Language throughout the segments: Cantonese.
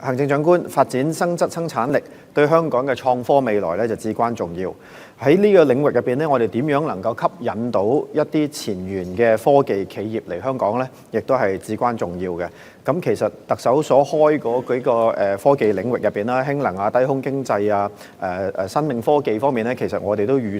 行政長官發展生質生產力對香港嘅創科未來咧就至關重要。喺呢個領域入邊咧，我哋點樣能夠吸引到一啲前沿嘅科技企業嚟香港咧，亦都係至關重要嘅。咁其實特首所開嗰幾個科技領域入邊啦，氫能啊、低空經濟啊、生命科技方面咧，其實我都遇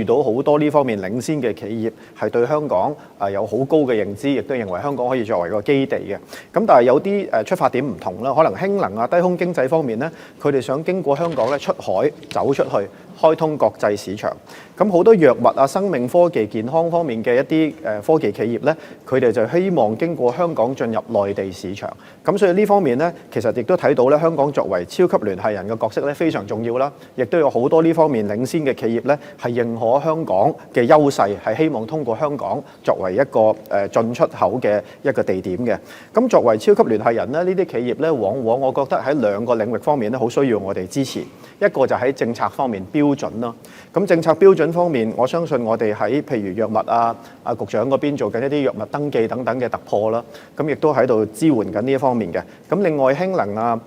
到好多呢方面領先嘅企業係對香港有好高嘅認知，亦都認為香港可以作為個基地嘅。咁但係有啲出發點唔同啦，可能氫能啊、低空經濟方面咧，佢哋想經過香港咧出海走出去，開通國際市場。咁好多藥物啊、生命科技、健康方面嘅一啲科技企業咧，佢哋就希望經過香港進入內地市場。咁所以呢方面咧，其實亦都睇到咧，香港作為超級聯繫人嘅角色咧，非常重要啦。亦都有好多呢方面領先嘅企業咧，係認可香港嘅優勢，係希望通過香港作為一個進出口嘅一個地點嘅。咁作為超級聯繫人咧，呢啲企業咧，往往我覺得喺兩個領域方面咧，好需要我哋支持。一個就喺政策方面標準啦。咁政策標準方面，我相信我哋喺譬如藥物啊局長嗰邊做緊一啲藥物登記等等嘅突破啦。咁亦都喺度支援緊呢一方面嘅。咁另外氫能啊、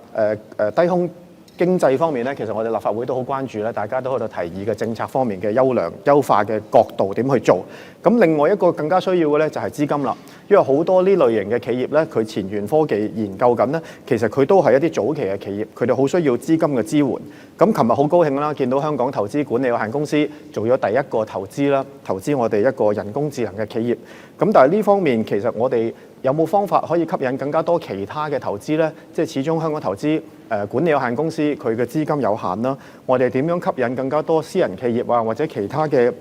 低空經濟方面咧，其實我哋立法會都好關注咧，大家都喺度提議嘅政策方面嘅優化嘅角度點去做。咁另外一個更加需要嘅咧就係資金啦，因為好多呢類型嘅企業咧，佢前沿科技研究緊咧，其實佢都係一啲早期嘅企業，佢哋好需要資金嘅支援。咁琴日好高興啦，見到香港投資管理有限公司做咗第一個投資啦，投資我哋一個人工智能嘅企業。咁但係呢方面其實我哋有冇方法可以吸引更加多其他嘅投資呢？即係始終香港投資管理有限公司佢嘅資金有限啦，我哋點樣吸引更加多私人企業啊或者其他嘅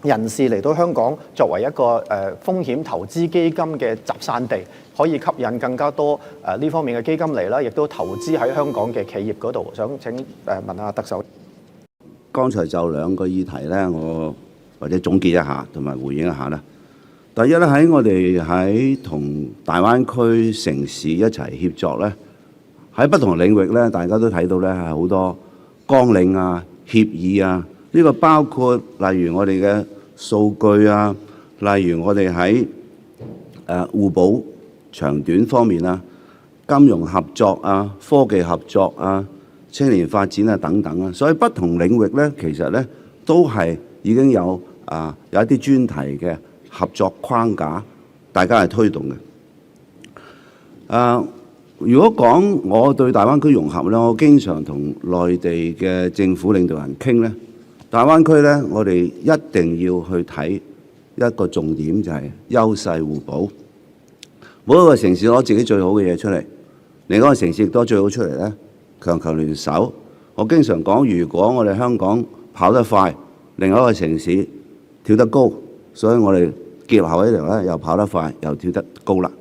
人士嚟到香港作為一個風險投資基金嘅集散地，可以吸引更加多呢方面嘅基金嚟啦，亦都投資喺香港嘅企業嗰度。想請問下特首。剛才就兩個議題咧，我或者總結一下同埋回應一下啦。第一咧，喺我哋喺同大灣區城市一齊協作咧，喺不同領域咧，大家都睇到咧係好多綱領啊、協議啊。呢個包括例如我哋嘅數據啊，例如我哋喺互補長短方面啊、金融合作啊、科技合作啊、青年發展啊等等啊。所以不同領域咧，其實咧都係已經有一啲專題嘅合作框架，大家係推動嘅。如果講我對大灣區融合咧，我經常同內地嘅政府領導人傾咧。大灣區咧，我哋一定要去睇一個重點，就係優勢互補。每一個城市攞自己最好嘅嘢出嚟，另一個城市亦都最好出嚟咧，強強聯手。我經常講，如果我哋香港跑得快，另一個城市跳得高，所以我哋結合起嚟咧，又跑得快又跳得高啦。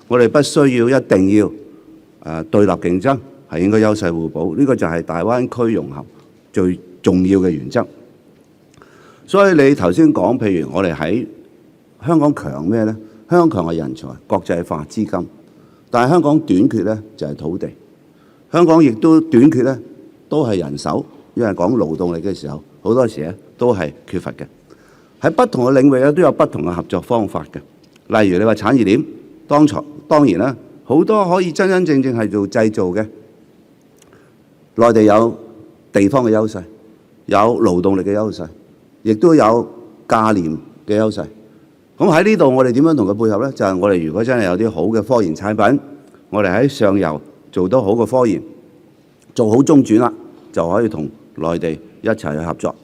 我哋不需要一定要對立競爭，係應該優勢互補。呢個就係大灣區融合最重要嘅原則。所以你頭先講，譬如我哋喺香港強咩呢？香港強係人才、國際化、資金，但係香港短缺呢就係土地。香港亦都短缺呢都係人手，因為講勞動力嘅時候，好多時咧都係缺乏嘅。喺不同嘅領域咧都有不同嘅合作方法嘅。例如你話產業鏈，當然啦，好多可以真真正正係做製造嘅。內地有地方嘅優勢，有勞動力嘅優勢，亦都有價廉嘅優勢。咁喺呢度，我哋點樣同佢配合呢？就係我哋如果真係有啲好嘅科研產品，我哋喺上游做得好嘅科研，做好中轉啦，就可以同內地一齊去合作。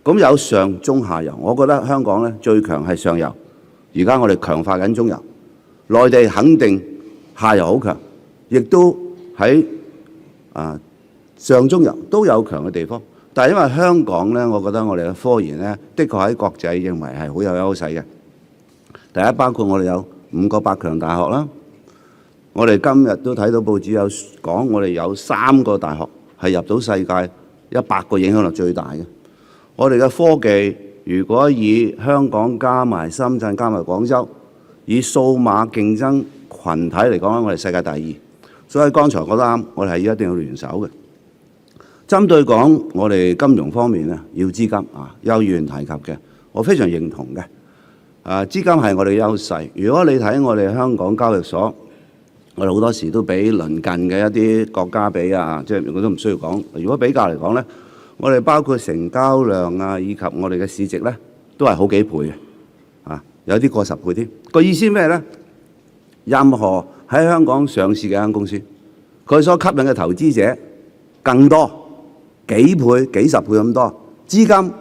咁有上中下游，我覺得香港呢最強係上游。而家我哋強化緊中游，內地肯定下游好強，亦都喺上中游都有強嘅地方。但係因為香港呢，我覺得我哋嘅科研呢，的確喺國際認為係好有優勢嘅。第一，包括我哋有5個百強大學啦。我哋今日都睇到報紙有講，我哋有3個大學係入到世界100個影響力最大嘅。我哋嘅科技，如果以香港加埋深圳加埋廣州，以數碼競爭群體嚟講，我哋世界第2。所以剛才講得啱，我哋係一定要聯手嘅。針對講我哋金融方面啊，要資金啊，有議員提及嘅，我非常認同嘅。資金係我哋嘅優勢。如果你睇我哋香港交易所我哋好多時都比鄰近嘅一啲國家比啊，即係我都唔需要講。如果比較嚟講咧，我哋包括成交量啊，以及我哋嘅市值咧，都係好幾倍嘅，啊，有啲過10倍添。個意思咩咧？任何喺香港上市嘅間公司，佢所吸引嘅投資者更多，幾倍、幾十倍咁多，資金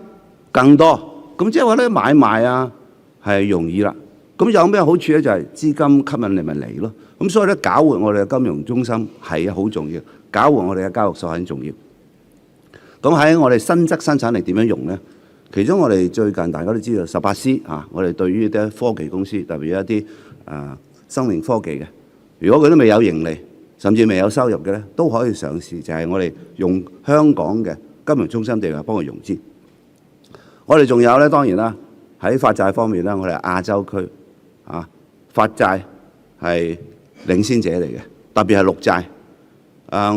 更多，咁即係話咧買賣啊係容易啦。咁有咩好處咧？就係資金吸引你咪嚟咯。咁所以咧，搞活我哋嘅金融中心係好重要，搞活我哋嘅交易所很重要。咁喺我哋新質生產力點樣用咧？其中我哋最近大家都知道18C啊，我哋對於啲科技公司，特別一啲生命科技嘅，如果佢都未有盈利，甚至未有收入嘅咧，都可以上市。就係我哋用香港嘅金融中心地位幫佢融資。我哋仲有咧，當然啦，喺發債方面咧，我哋係亞洲區啊，發債係領先者嚟嘅，特別係綠債。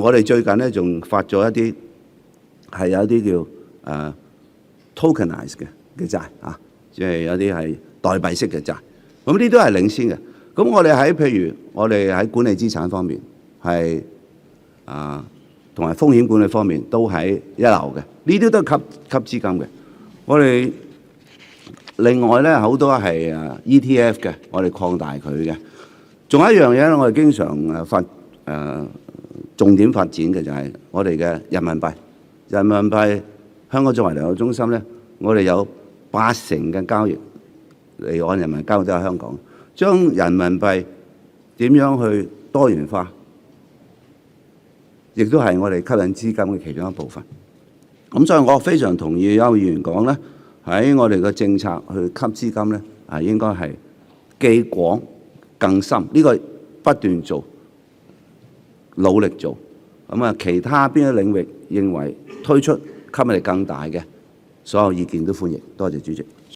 我哋最近咧仲發咗一啲係有啲叫tokenize 嘅債啊，即係有啲係代幣式嘅債。咁呢啲都係領先嘅。咁我哋喺譬如我哋喺管理資產方面係同埋風險管理方面都喺一流嘅。呢啲都係吸資金嘅。我哋另外咧好多係ETF 嘅，我哋擴大佢嘅。仲有一樣嘢咧，我哋經常重點發展嘅就係我哋嘅人民幣。人民幣香港作為離岸中心咧，我哋有80%嘅交易離岸人民幣交易都喺香港。將人民幣點樣去多元化，亦都係我哋吸引資金嘅其中一部分。咁所以我非常同意邱議員講咧，喺我哋嘅政策去吸資金咧，應該係既廣更深，呢個不斷做，努力做。咁其他邊啲領域認為推出吸引力更大嘅，所有意見都歡迎。多謝主席。